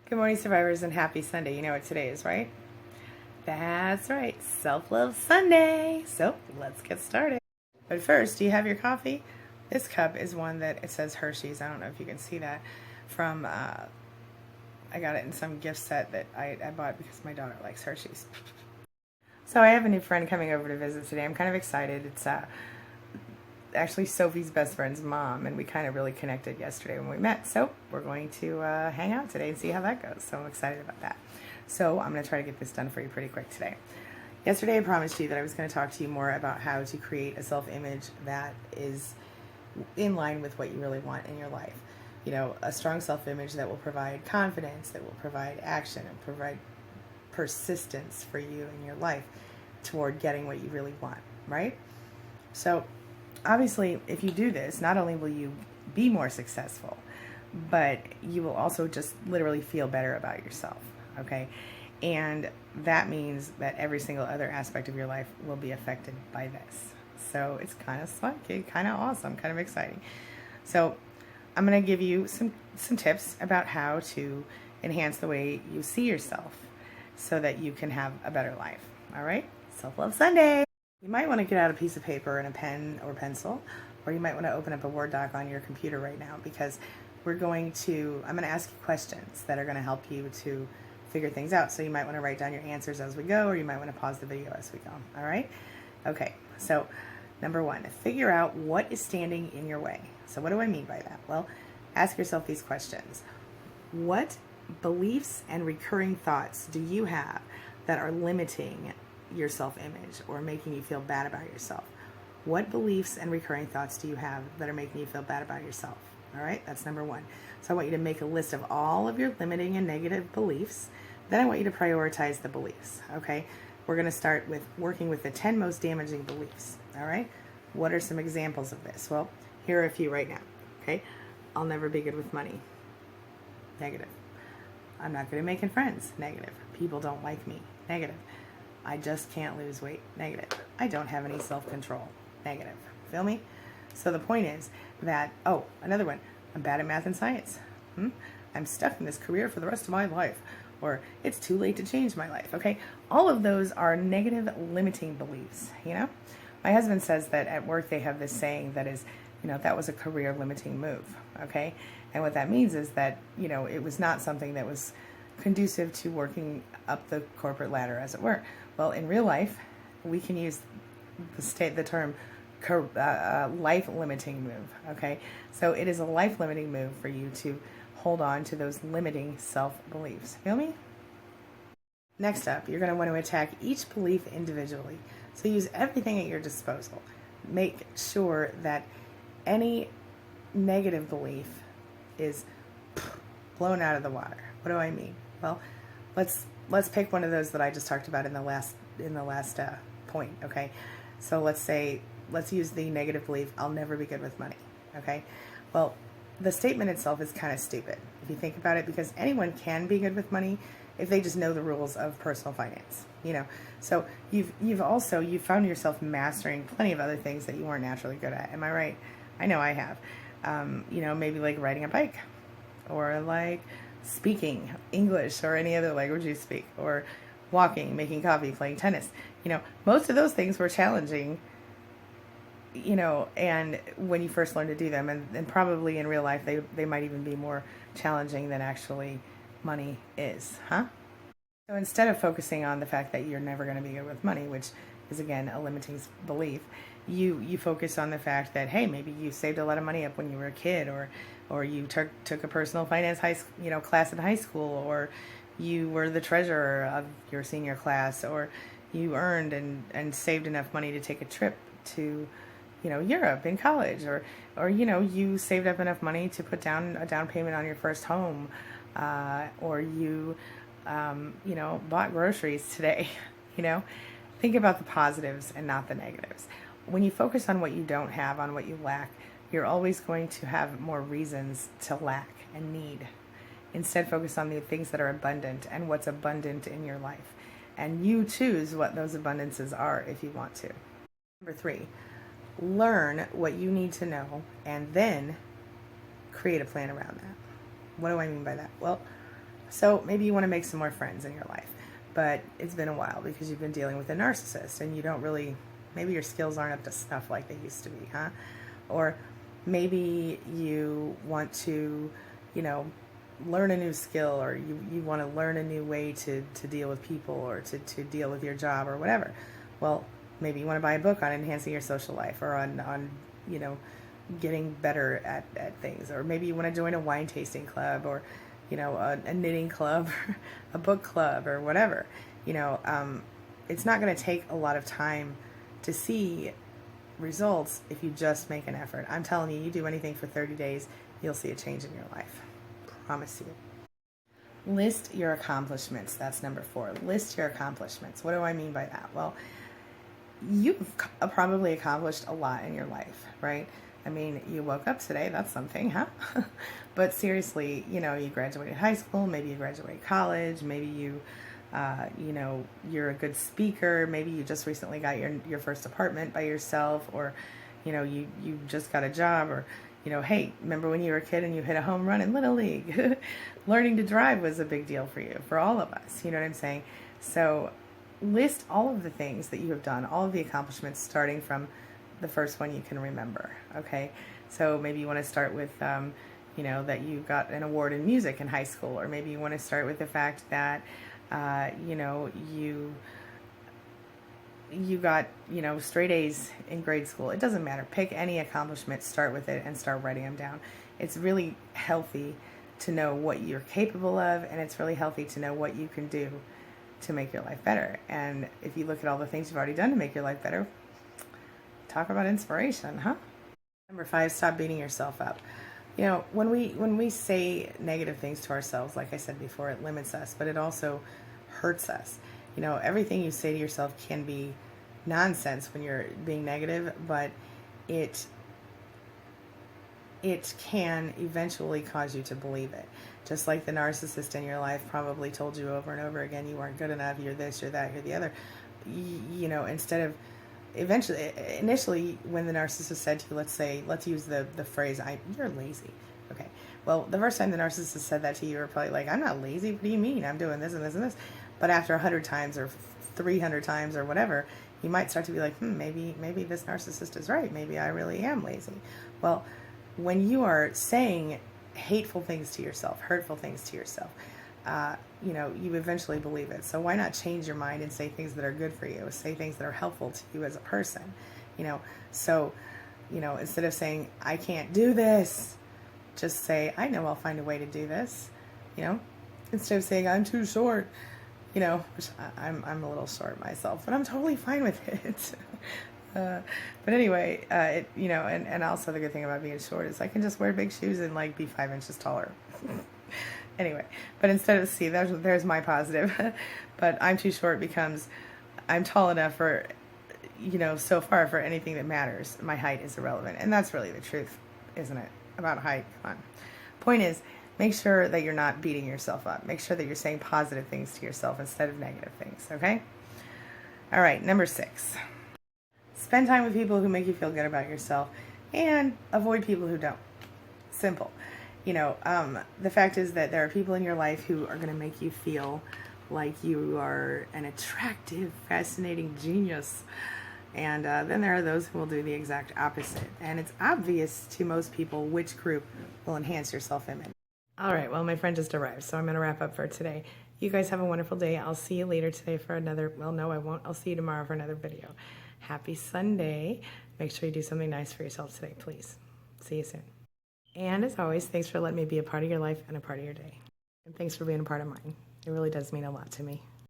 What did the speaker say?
Good morning, survivors, and happy Sunday. You know what today is, right? That's right, Self-Love Sunday. So let's get started. But first, do you have your coffee? This cup is one that it says Hershey's. I don't know if you can see that from, I got it in some gift set that I bought because my daughter likes Hershey's. So I have a new friend coming over to visit today. I'm kind of excited. It's actually Sophie's best friend's mom, and we kind of really connected yesterday when we met. So we're going to hang out today and see how that goes. So I'm excited about that. So I'm going to try to get this done for you pretty quick today. Yesterday I promised you that I was going to talk to you more about how to create a self-image that is in line with what you really want in your life. You know, a strong self-image that will provide confidence, that will provide action, and provide persistence for you in your life toward getting what you really want, right? So obviously, if you do this, not only will you be more successful, but you will also just literally feel better about yourself, okay? And that means that every single other aspect of your life will be affected by this. So it's kind of spunky, kind of awesome, kind of exciting. So I'm going to give you some tips about how to enhance the way you see yourself so that you can have a better life, all right? Self-Love Sunday! You might want to get out a piece of paper and a pen or pencil, or you might want to open up a Word doc on your computer right now, because I'm going to ask you questions that are going to help you to figure things out. So you might want to write down your answers as we go, or you might want to pause the video as we go. All right? Okay, so number one, figure out what is standing in your way. So what do I mean by that? Well, ask yourself these questions. What beliefs and recurring thoughts do you have that are limiting your self-image or making you feel bad about yourself? What beliefs and recurring thoughts do you have that are making you feel bad about yourself? All right, that's number one. So I want you to make a list of all of your limiting and negative beliefs. Then I want you to prioritize the beliefs, okay? We're going to start with working with the 10 most damaging beliefs, all right? What are some examples of this? Well, here are a few right now, okay? I'll never be good with money. Negative. I'm not good at making friends. Negative. People don't like me. Negative. I just can't lose weight. Negative. I don't have any self-control. Negative. Feel me? So the point is that, oh, another one. I'm bad at math and science. I'm stuck in this career for the rest of my life. Or it's too late to change my life. Okay? All of those are negative limiting beliefs, you know? My husband says that at work they have this saying that is, you know, that was a career limiting move. Okay? And what that means is that, you know, it was not something that was conducive to working up the corporate ladder, as it were. Well, in real life, we can use the term life-limiting move, okay? So it is a life-limiting move for you to hold on to those limiting self-beliefs. Feel me? Next up, you're going to want to attack each belief individually. So use everything at your disposal. Make sure that any negative belief is blown out of the water. What do I mean? Well, let's pick one of those that I just talked about in the last point, okay? So let's use the negative belief, I'll never be good with money, okay? Well, the statement itself is kind of stupid if you think about it, because anyone can be good with money if they just know the rules of personal finance, you know? So you've found yourself mastering plenty of other things that you weren't naturally good at. Am I right? I know I have. You know, maybe like riding a bike, or like speaking English or any other language you speak, or walking, making coffee, playing tennis. You know, most of those things were challenging, you know, and when you first learn to do them, and probably in real life they might even be more challenging than actually money is, huh? So instead of focusing on the fact that you're never going to be good with money, which is again a limiting belief, you focus on the fact that, hey, maybe you saved a lot of money up when you were a kid, or you took a personal finance class in high school, or you were the treasurer of your senior class, or you earned and saved enough money to take a trip to, you know, Europe in college, or you know, you saved up enough money to put down a down payment on your first home, or you you know, bought groceries today. You know, think about the positives and not the negatives. When you focus on what you don't have, on what you lack, you're always going to have more reasons to lack and need. Instead, focus on the things that are abundant and what's abundant in your life. And you choose what those abundances are if you want to. Number 3, learn what you need to know and then create a plan around that. What do I mean by that? Well, So maybe you want to make some more friends in your life, but it's been a while because you've been dealing with a narcissist and you don't really, maybe your skills aren't up to snuff like they used to be, huh? Or maybe you want to, learn a new skill, or you want to learn a new way to deal with people, or to deal with your job or whatever. Well, maybe you want to buy a book on enhancing your social life, or on getting better at things. Or maybe you want to join a wine tasting club, or a knitting club, a book club, or whatever. It's not going to take a lot of time to see results if you just make an effort. I'm telling you, you do anything for 30 days, you'll see a change in your life. Promise you. List your accomplishments. That's number 4. List your accomplishments. What do I mean by that? Well, you've probably accomplished a lot in your life, right? I mean, you woke up today, that's something, huh? But seriously, you graduated high school, maybe you graduated college, maybe you're a good speaker, maybe you just recently got your first apartment by yourself, or, you just got a job, or, hey, remember when you were a kid and you hit a home run in Little League? Learning to drive was a big deal for you, for all of us, you know what I'm saying? So list all of the things that you have done, all of the accomplishments, starting from the first one you can remember, okay? So maybe you want to start with, that you got an award in music in high school, or maybe you want to start with the fact that, you got, straight A's in grade school. It doesn't matter. Pick any accomplishment, start with it, and start writing them down. It's really healthy to know what you're capable of, and it's really healthy to know what you can do to make your life better. And if you look at all the things you've already done to make your life better, talk about inspiration, huh? Number 5, stop beating yourself up. When we say negative things to ourselves, like I said before, it limits us, but it also hurts us. Everything you say to yourself can be nonsense when you're being negative, but it can eventually cause you to believe it. Just like the narcissist in your life probably told you over and over again, you weren't good enough, you're this, you're that, you're the other. Instead of initially, when the narcissist said to you, let's use the phrase, you're lazy. Okay. Well, the first time the narcissist said that to you, you were probably like, I'm not lazy. What do you mean? I'm doing this and this and this. But after 100 times or 300 times or whatever, you might start to be like, maybe this narcissist is right. Maybe I really am lazy. Well, when you are saying hateful things to yourself, hurtful things to yourself, you eventually believe it. So why not change your mind and say things that are good for you? Say things that are helpful to you as a person. So, instead of saying, I can't do this, just say, I know I'll find a way to do this. Instead of saying, I'm too short, which I'm a little short myself, but I'm totally fine with it. But anyway, and also the good thing about being short is I can just wear big shoes and be 5 inches taller. Anyway, but instead of, there's my positive, but I'm too short becomes I'm tall enough for, so far for anything that matters. My height is irrelevant. And that's really the truth, isn't it? About height. Come on. Point is, make sure that you're not beating yourself up. Make sure that you're saying positive things to yourself instead of negative things, okay? All right, number 6. Spend time with people who make you feel good about yourself and avoid people who don't. Simple. The fact is that there are people in your life who are going to make you feel like you are an attractive, fascinating genius. And then there are those who will do the exact opposite. And it's obvious to most people which group will enhance your self-image. All right, well, my friend just arrived, so I'm going to wrap up for today. You guys have a wonderful day. I'll see you later today for another, well, no, I won't. I'll see you tomorrow for another video. Happy Sunday. Make sure you do something nice for yourself today, please. See you soon. And as always, thanks for letting me be a part of your life and a part of your day. And thanks for being a part of mine. It really does mean a lot to me.